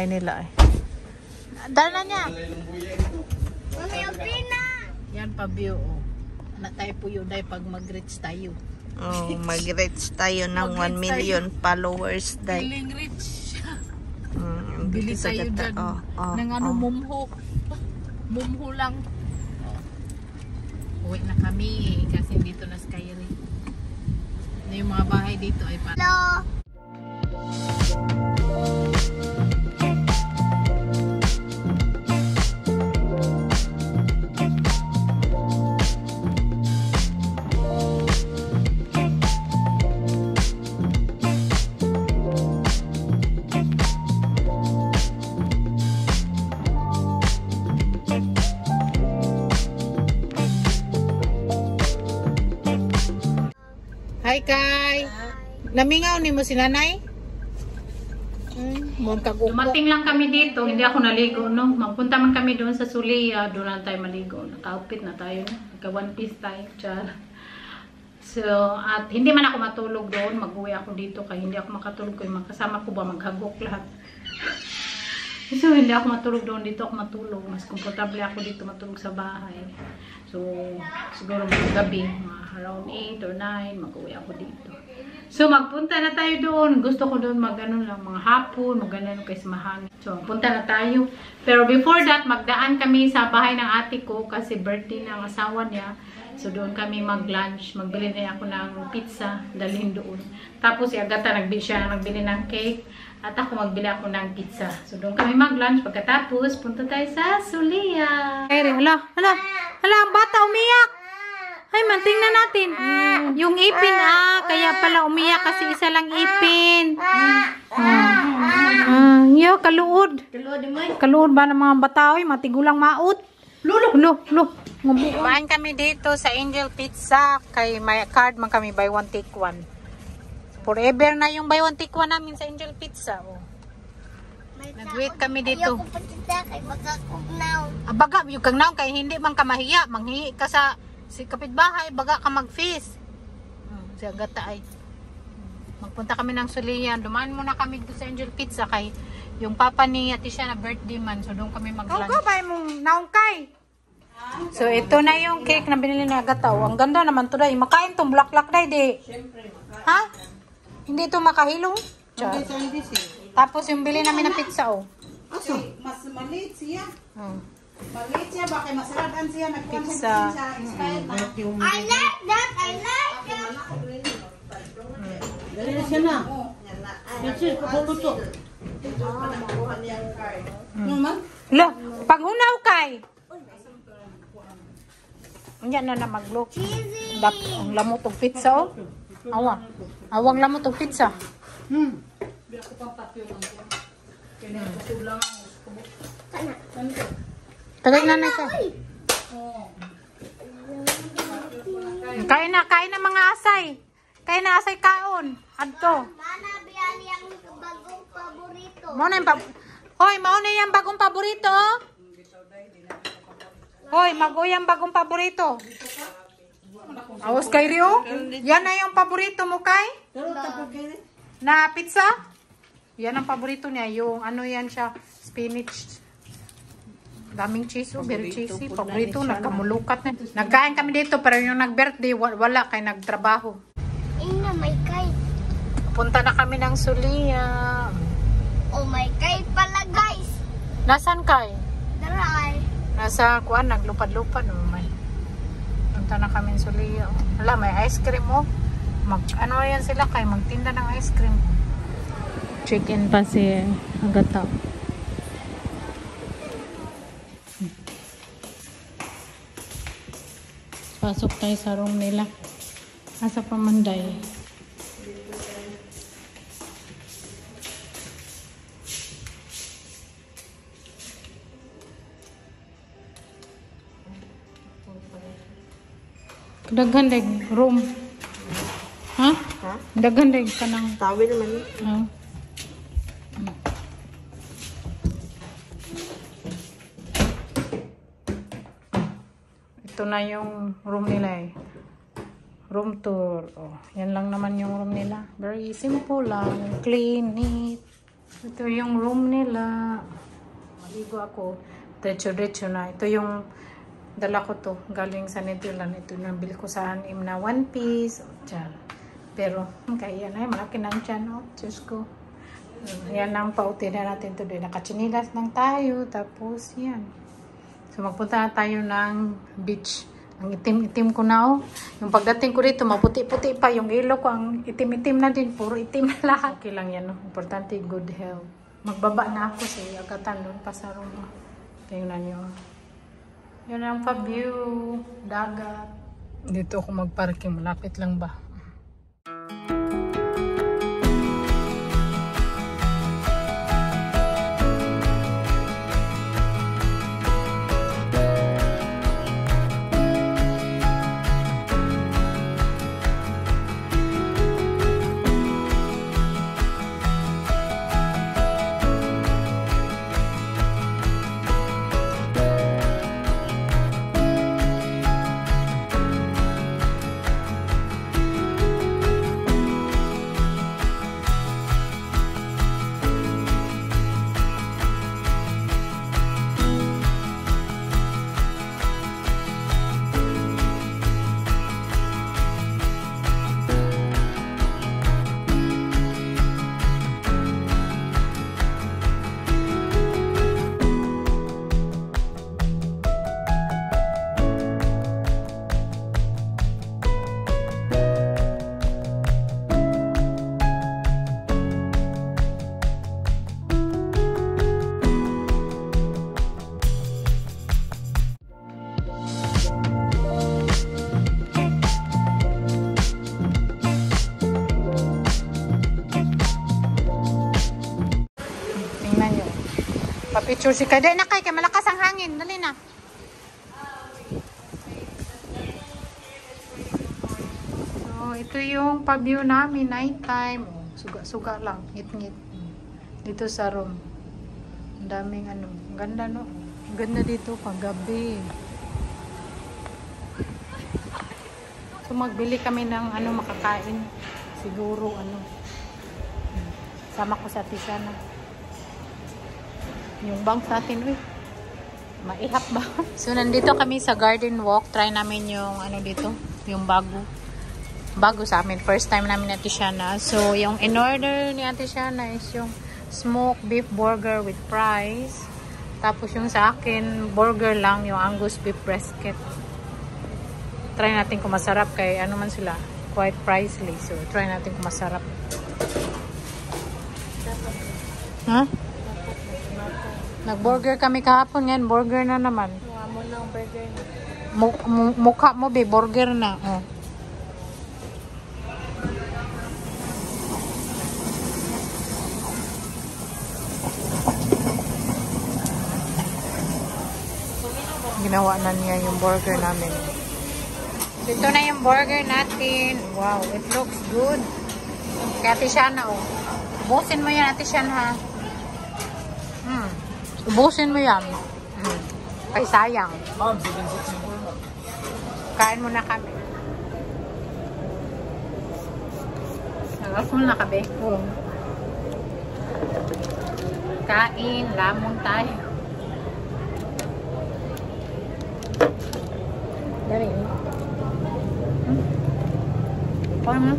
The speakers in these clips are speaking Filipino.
bahay nila eh. Dala na niya. Mami, okay na. Yan pa view oh. Na tayo po yun dahil pag mag-reach tayo. Oh, mag-reach tayo ng 1 million followers dahil. Feeling rich. Bili tayo dyan. Nang ano, mumho. Mumho lang. Uwi na kami kasi dito na Skyri. Yung mga bahay dito ay pa. Hello. Hi Kai. Namingaw ni mo si nanay? Dumating lang kami dito, hindi ako naligo no. Magpunta man kami doon sa Sulia, doon lang tayo maligo. Naka-outfit na tayo, naka one piece tayo. Char. So, at hindi man ako matulog doon, mag-uwi ako dito kaya hindi ako makatulog ko. Yung kasama ko ba maghagok lahat. So, hindi ako matulog doon, dito ako matulog. Mas komportable ako dito matulog sa bahay. So, siguro mga gabi, mga around 8 or 9, mag-uwi ako dito. So, magpunta na tayo doon. Gusto ko doon mag-ano lang, mga hapon, mag-ano kasi mahangin. So, punta na tayo. Pero before that, magdaan kami sa bahay ng ate ko kasi birthday ng asawa niya. So, doon kami mag-lunch. Magbili na ako ng pizza, dalhin doon. Tapos, si Agata nagbili ng cake. At ako magbili ako ng pizza. So, doon kami mag-lunch. Pagkatapos, punta tayo sa Sulia. Hala, ang bata umiyak. Ay, tingnan natin. Yung ipin, kaya pala umiyak kasi isa lang ipin. Yo, kaluod. Kaluod ba ng mga bata? Oy, matigulang maut. Lulo. Bahan kami dito sa Angel Pizza. Kay may card man kami, buy one take one. Forever na yung buy one take one namin sa Angel Pizza. Oh. Nag-wait kami dito. Ayoko patita kay baka kugnaw. Baga, yung kagnaw kay hindi man ka mahiya. Manghihi ka sa si kapitbahay, baga ka mag-feast. Si Agata ay. Magpunta kami ng Sulian. Dumaan muna kami dito sa Angel Pizza kay yung papa ni Ate siya na birthday man. So doon kami mag-lunch. Go, bay mong naungkay. So ito na yung cake na binili ni Agata. Ang ganda naman to dahil. Makain tong black dahil di. Ha? Hindi ito makahilo? Tapos yung bili namin ng pizza oh. Aso, mas maliit siya. Maliit siya, bakit masarapan siya. Pizza. I like that. Dali na siya na. Kasi, kapuluto. Lo, pangunaw kay. Yan na maglo. Ang lamot og pizza oh. Awang lamot og pizza. Tagay na ka. Kain na mga asay. Kain na asay kaon. Adto. Mana biyali ang bagong paborito. Hoy, mao na yung bagong paborito. Hoy, mag-uyang bagong paborito. Awas kay Rio? Yan na yung paborito mo kay? Na pizza? Yan ang paborito niya. Yung ano yan siya, spinach. Daming cheese, very cheesy. Paborito, nagkamulukat na. Nagkain kami dito, pero yung nag-birthday, wala, kay nagtrabaho. Ina, may kite. Punta na kami ng Sulia. Oh, may kite pala, guys. Nasaan kay? Daray. Nasa kuan, naglupad-lupad. Punta na kami ng Sulia. Wala, may ice cream oh. Ano yan sila kay magtinda ng ice cream. Chicken pa si Agata. Pasok tayo sa room nila. Asa pa Manday. Daghan dag room. Ha? Daghan dag kanang Tawi naman. Ito na yung room nila eh. Room tour. Oh, yan lang naman yung room nila. Very simple lang. Clean, neat. Ito yung room nila. Maligo ako. Diretso-diretso na. Ito yung dala ko to. Galing sa Netherlands. Ito nabili ko sa H&M na one piece. Diyan. Pero, kaya yan ay malaki na dyan. Oh, Diyos ko. Yan ang pautin na natin today. Nakachinilas lang tayo. Tapos, yan. So, magpunta na tayo ng beach. Ang itim-itim ko na, oh. Yung pagdating ko dito, maputi-puti pa. Yung ilo ko, ang itim-itim na din. Puro itim na lahat. Okay lang yan, oh. Importante, good health. Magbaba na ako sa agatan doon pa sa room. Tingnan nyo. Yan ang pa-view. Dagat. Dito ako magparking. Malapit lang ba? Picture si Kada na kay malakas ang hangin. Dali na. So, ito yung pa-view namin night time. Suga-suga lang. Ngit-ngit. Dito sa room. Ang daming ano. Ganda no. Ganda dito pag gabi. So, magbili kami ng ano makakain. Siguro ano. Sama ko sa Tisana. Yung bank natin, uy. Maihap ba? So, nandito kami sa garden walk. Try namin yung ano dito. Yung bago. Bago sa amin. First time namin na Tishana. So, yung in-order ni Ate Shana is yung smoked beef burger with fries. Tapos yung sa akin, burger lang. Yung Angus beef brisket. Try natin kung masarap. Kaya ano man sila. Quite pricey. So, try natin kung masarap. Huh? Nag-burger kami kahapon yan. Burger na naman. Mo ng burger na. Mukha mo, be. Burger na. Oh. Ginawa na niya yung burger namin. So, ito na yung burger natin. Wow, it looks good. Kaya Ate Shana, oh. Ubusin mo yan, Ate Shana, ha? Ubusin mo yan. Kay sayang. Kain muna kami. Nag-full na kami. Oo. Kain, lamon tayo. Dari. Paano?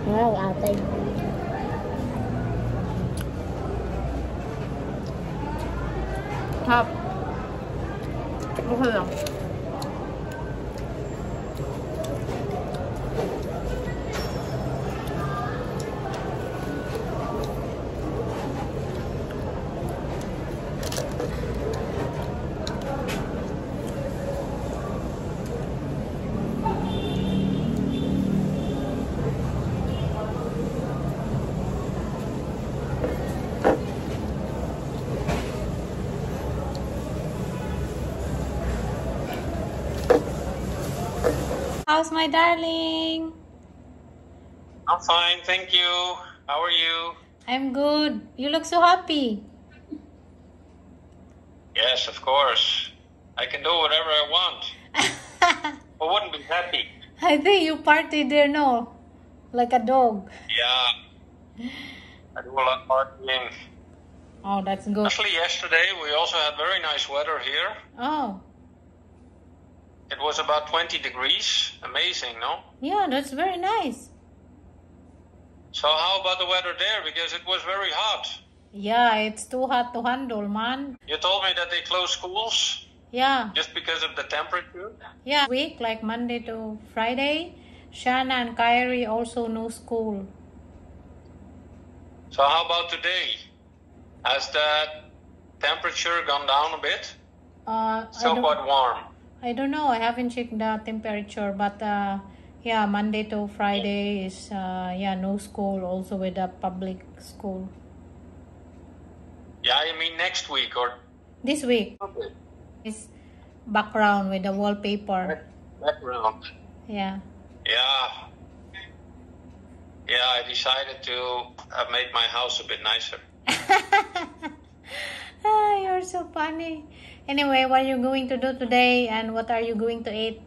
Wow, atay. Hap. Okay lang. How's my darling? I'm fine, thank you. How are you? I'm good. You look so happy. Yes, of course. I can do whatever I want. Who wouldn't be happy? I think you party there, no? Like a dog. Yeah. I do a lot of partying. Oh, that's good. Actually, yesterday we also had very nice weather here. Oh, It was about 20 degrees. Amazing, no? yeah, that's very nice. So how about the weather there? Because it was very hot. Yeah, it's too hot to handle, man. You told me that they closed schools Yeah, just because of the temperature. yeah. Week like Monday to Friday. Shanna and Kyrie also no school. So how about today? Has the temperature gone down a bit? Still quite warm. I don't know. I haven't checked the temperature, but yeah, Monday to Friday is yeah, no school. Also with the public school Yeah, you mean next week or? this week. Okay. Is background with the wallpaper. Background. Yeah. Yeah. Yeah, I decided to make my house a bit nicer. Ah, you're so funny. Anyway, what are you going to do today, and what are you going to eat?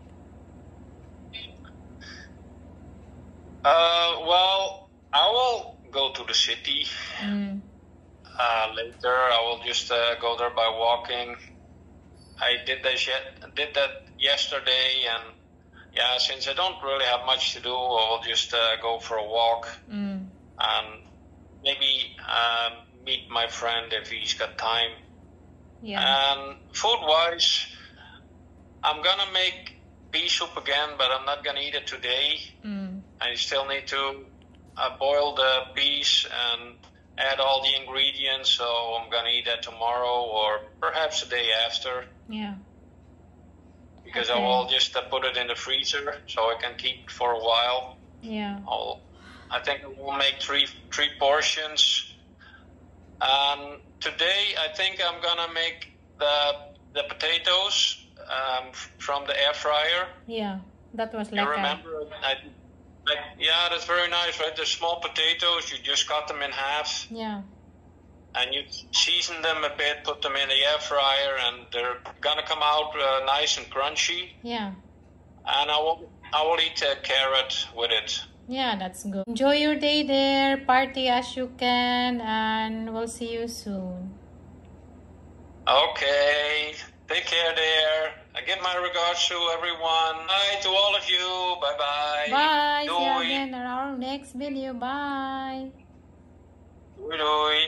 Well, I will go to the city Mm. later. I will just go there by walking. I did that yesterday, and yeah, since I don't really have much to do, I will just go for a walk Mm. and maybe meet my friend if he's got time. Yeah. And food-wise, I'm gonna make pea soup again, but I'm not gonna eat it today. Mm. I still need to boil the peas and add all the ingredients, so I'm gonna eat that tomorrow or perhaps the day after, Yeah. because Okay. I will just put it in the freezer so I can keep it for a while. Yeah. I think we'll make three portions. Today I think I'm gonna make the potatoes from the air fryer. Yeah. That was You like remember? Yeah, that's very nice, right? The small potatoes, you just cut them in half yeah. and you season them a bit, put them in the air fryer, and they're gonna come out nice and crunchy. Yeah. And I will eat a carrot with it. Yeah, that's good. Enjoy your day there. Party as you can, and we'll see you soon. Okay, take care there. I give my regards to everyone. Bye to all of you. Bye bye. Bye. See you Doei. again in our next video. Bye. Doei doei.